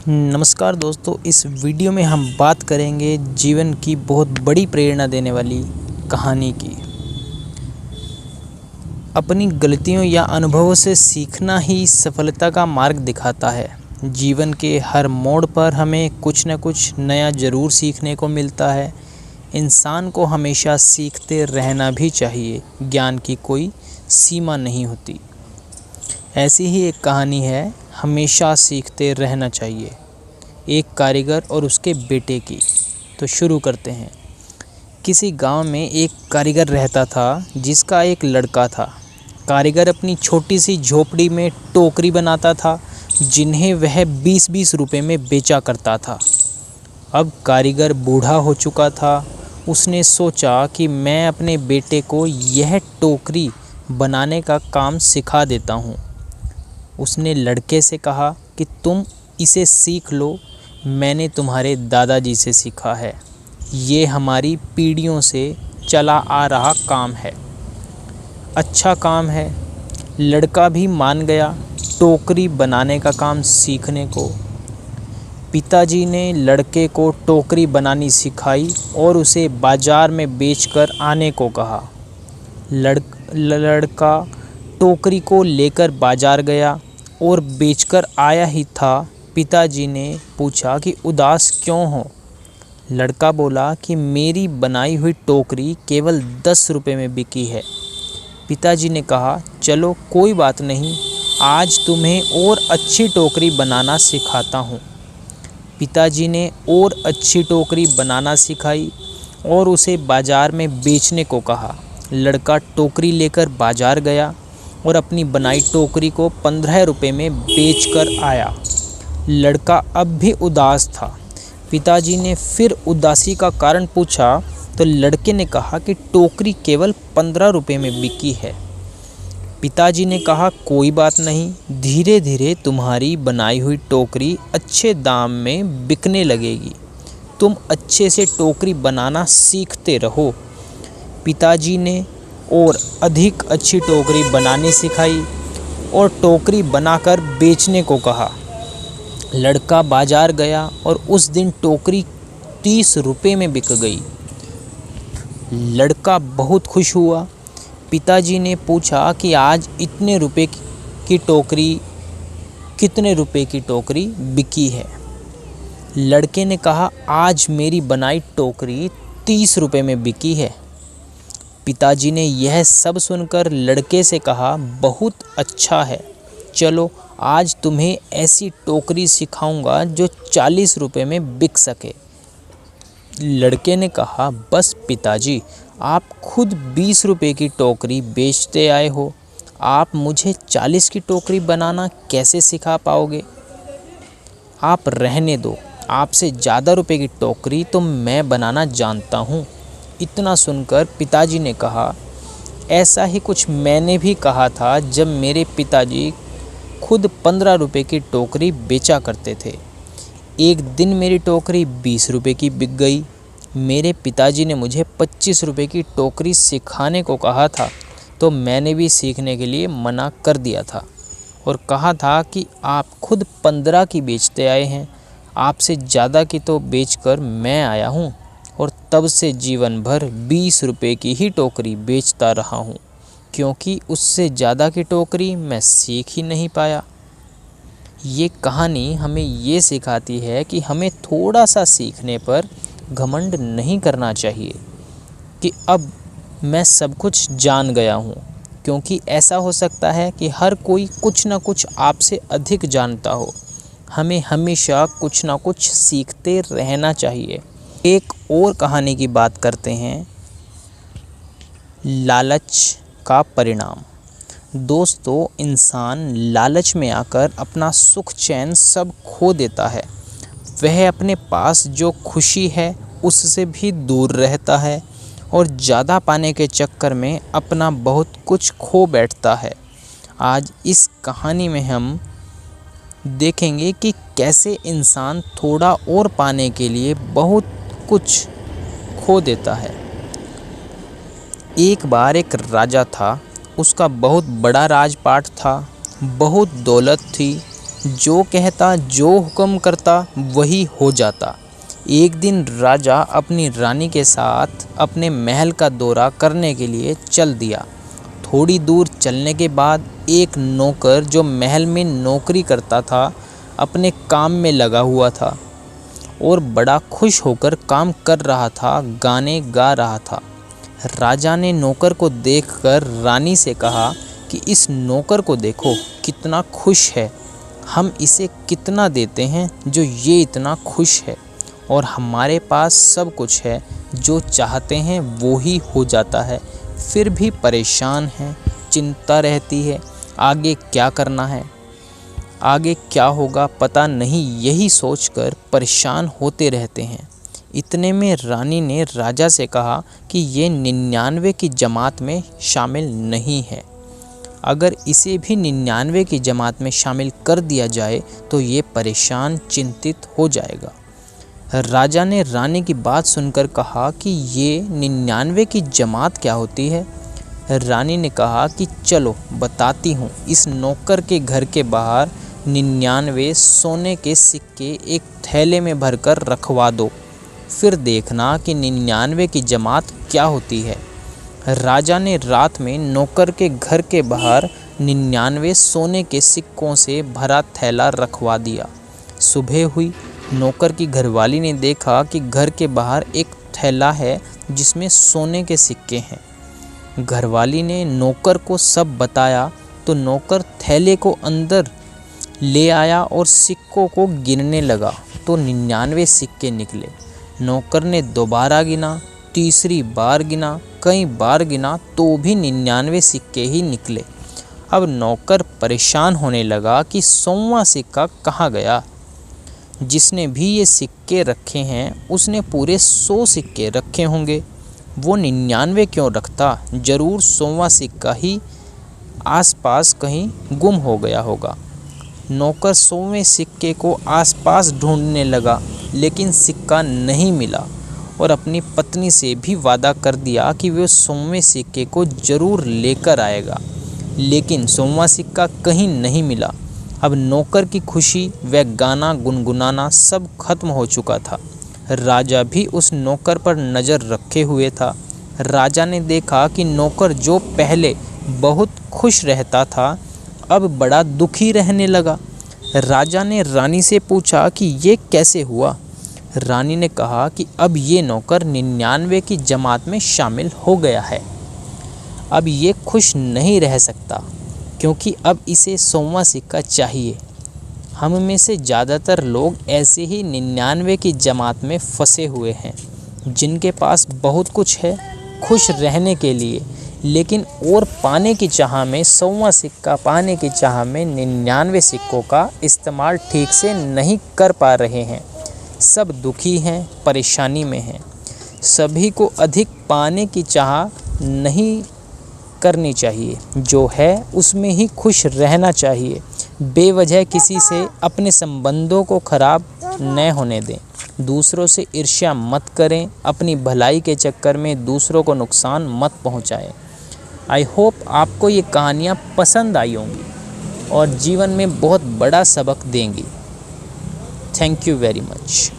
नमस्कार दोस्तों, इस वीडियो में हम बात करेंगे जीवन की बहुत बड़ी प्रेरणा देने वाली कहानी की। अपनी गलतियों या अनुभवों से सीखना ही सफलता का मार्ग दिखाता है। जीवन के हर मोड़ पर हमें कुछ न कुछ नया ज़रूर सीखने को मिलता है। इंसान को हमेशा सीखते रहना भी चाहिए, ज्ञान की कोई सीमा नहीं होती। ऐसी ही एक कहानी है, हमेशा सीखते रहना चाहिए, एक कारीगर और उसके बेटे की। तो शुरू करते हैं। किसी गांव में एक कारीगर रहता था जिसका एक लड़का था। कारीगर अपनी छोटी सी झोपड़ी में टोकरी बनाता था, जिन्हें वह 20-20 रुपए में बेचा करता था। अब कारीगर बूढ़ा हो चुका था। उसने सोचा कि मैं अपने बेटे को यह टोकरी बनाने का काम सिखा देता हूँ। उसने लड़के से कहा कि तुम इसे सीख लो, मैंने तुम्हारे दादाजी से सीखा है। ये हमारी पीढ़ियों से चला आ रहा काम है। अच्छा काम है। लड़का भी मान गया टोकरी बनाने का काम सीखने को। पिताजी ने लड़के को टोकरी बनानी सिखाई और उसे बाजार में बेचकर आने को कहा। लड़का टोकरी को लेकर बाजार गया और बेचकर आया ही था। पिताजी ने पूछा कि उदास क्यों हो? लड़का बोला कि मेरी बनाई हुई टोकरी केवल 10 रुपये में बिकी है। पिताजी ने कहा, चलो कोई बात नहीं, आज तुम्हें और अच्छी टोकरी बनाना सिखाता हूँ। पिताजी ने और अच्छी टोकरी बनाना सिखाई और उसे बाजार में बेचने को कहा। लड़का टोकरी लेकर बाजार गया और अपनी बनाई टोकरी को 15 रुपये में बेचकर आया। लड़का अब भी उदास था। पिताजी ने फिर उदासी का कारण पूछा तो लड़के ने कहा कि टोकरी केवल 15 रुपये में बिकी है। पिताजी ने कहा, कोई बात नहीं, धीरे धीरे तुम्हारी बनाई हुई टोकरी अच्छे दाम में बिकने लगेगी। तुम अच्छे से टोकरी बनाना सीखते रहो। पिताजी ने और अधिक अच्छी टोकरी बनानी सिखाई और टोकरी बनाकर बेचने को कहा। लड़का बाजार गया और उस दिन टोकरी 30 रुपये में बिक गई। लड़का बहुत खुश हुआ। पिताजी ने पूछा कि आज इतने रुपए की टोकरी कितने रुपए की टोकरी बिकी है? लड़के ने कहा, आज मेरी बनाई टोकरी 30 रुपये में बिकी है। पिताजी ने यह सब सुनकर लड़के से कहा, बहुत अच्छा है, चलो आज तुम्हें ऐसी टोकरी सिखाऊंगा जो 40 रुपये में बिक सके। लड़के ने कहा, बस पिताजी, आप खुद 20 रुपये की टोकरी बेचते आए हो, आप मुझे 40 की टोकरी बनाना कैसे सिखा पाओगे? आप रहने दो, आपसे ज़्यादा रुपए की टोकरी तो मैं बनाना जानता हूँ। इतना सुनकर पिताजी ने कहा, ऐसा ही कुछ मैंने भी कहा था जब मेरे पिताजी खुद 15 रुपये की टोकरी बेचा करते थे। एक दिन मेरी टोकरी 20 रुपये की बिक गई। मेरे पिताजी ने मुझे 25 रुपये की टोकरी सिखाने को कहा था, तो मैंने भी सीखने के लिए मना कर दिया था और कहा था कि आप खुद 15 की बेचते आए हैं, आपसे ज़्यादा की तो बेचकर मैं आया हूँ और तब से जीवन भर 20 रुपये की ही टोकरी बेचता रहा हूँ, क्योंकि उससे ज़्यादा की टोकरी मैं सीख ही नहीं पाया। ये कहानी हमें ये सिखाती है कि हमें थोड़ा सा सीखने पर घमंड नहीं करना चाहिए कि अब मैं सब कुछ जान गया हूँ, क्योंकि ऐसा हो सकता है कि हर कोई कुछ ना कुछ आपसे अधिक जानता हो। हमें हमेशा कुछ ना कुछ सीखते रहना चाहिए। एक और कहानी की बात करते हैं, लालच का परिणाम। दोस्तों, इंसान लालच में आकर अपना सुख चैन सब खो देता है। वह अपने पास जो खुशी है उससे भी दूर रहता है और ज़्यादा पाने के चक्कर में अपना बहुत कुछ खो बैठता है। आज इस कहानी में हम देखेंगे कि कैसे इंसान थोड़ा और पाने के लिए बहुत कुछ खो देता है। एक बार एक राजा था, उसका बहुत बड़ा राजपाट था, बहुत दौलत थी, जो कहता, जो हुक्म करता वही हो जाता। एक दिन राजा अपनी रानी के साथ अपने महल का दौरा करने के लिए चल दिया। थोड़ी दूर चलने के बाद एक नौकर जो महल में नौकरी करता था, अपने काम में लगा हुआ था और बड़ा खुश होकर काम कर रहा था, गाने गा रहा था। राजा ने नौकर को देखकर रानी से कहा कि इस नौकर को देखो, कितना खुश है। हम इसे कितना देते हैं जो ये इतना खुश है, और हमारे पास सब कुछ है, जो चाहते हैं वो ही हो जाता है, फिर भी परेशान हैं, चिंता रहती है, आगे क्या करना है, आगे क्या होगा पता नहीं, यही सोचकर परेशान होते रहते हैं। इतने में रानी ने राजा से कहा कि ये 99 की जमात में शामिल नहीं है। अगर इसे भी 99 की जमात में शामिल कर दिया जाए तो ये परेशान, चिंतित हो जाएगा। राजा ने रानी की बात सुनकर कहा कि ये 99 की जमात क्या होती है। रानी ने कहा कि चलो बताती हूँ। इस नौकर के घर के बाहर 99 सोने के सिक्के एक थैले में भरकर रखवा दो, फिर देखना कि 99 की जमात क्या होती है। राजा ने रात में नौकर के घर के बाहर 99 सोने के सिक्कों से भरा थैला रखवा दिया। सुबह हुई, नौकर की घरवाली ने देखा कि घर के बाहर एक थैला है जिसमें सोने के सिक्के हैं। घरवाली ने नौकर को सब बताया तो नौकर थैले को अंदर ले आया और सिक्कों को गिनने लगा तो 99 सिक्के निकले। नौकर ने दोबारा गिना, तीसरी बार गिना, कई बार गिना तो भी 99 सिक्के ही निकले। अब नौकर परेशान होने लगा कि 100वां सिक्का कहाँ गया। जिसने भी ये सिक्के रखे हैं उसने पूरे 100 सिक्के रखे होंगे, वो 99 क्यों रखता। ज़रूर 100वां सिक्का ही आसपास कहीं गुम हो गया होगा। नौकर 100वें सिक्के को आसपास ढूंढने लगा, लेकिन सिक्का नहीं मिला और अपनी पत्नी से भी वादा कर दिया कि वह 100वें सिक्के को ज़रूर लेकर आएगा, लेकिन 100वां सिक्का कहीं नहीं मिला। अब नौकर की खुशी व गाना गुनगुनाना सब खत्म हो चुका था। राजा भी उस नौकर पर नज़र रखे हुए था। राजा ने देखा कि नौकर जो पहले बहुत खुश रहता था, अब बड़ा दुखी रहने लगा। राजा ने रानी से पूछा कि ये कैसे हुआ। रानी ने कहा कि अब ये नौकर 99 की जमात में शामिल हो गया है। अब ये खुश नहीं रह सकता, क्योंकि अब इसे 100वां सिक्का चाहिए। हम में से ज़्यादातर लोग ऐसे ही 99 की जमात में फंसे हुए हैं, जिनके पास बहुत कुछ है खुश रहने के लिए, लेकिन और पाने की चाह में 100वां सिक्का पाने की चाह में 99 सिक्कों का इस्तेमाल ठीक से नहीं कर पा रहे हैं। सब दुखी हैं, परेशानी में हैं। सभी को अधिक पाने की चाह नहीं करनी चाहिए, जो है उसमें ही खुश रहना चाहिए। बेवजह किसी से अपने संबंधों को खराब न होने दें। दूसरों से ईर्ष्या मत करें। अपनी भलाई के चक्कर में दूसरों को नुकसान मत पहुंचाएं। आई होप आपको ये कहानियाँ पसंद आई होंगी और जीवन में बहुत बड़ा सबक देंगी। Thank you very much.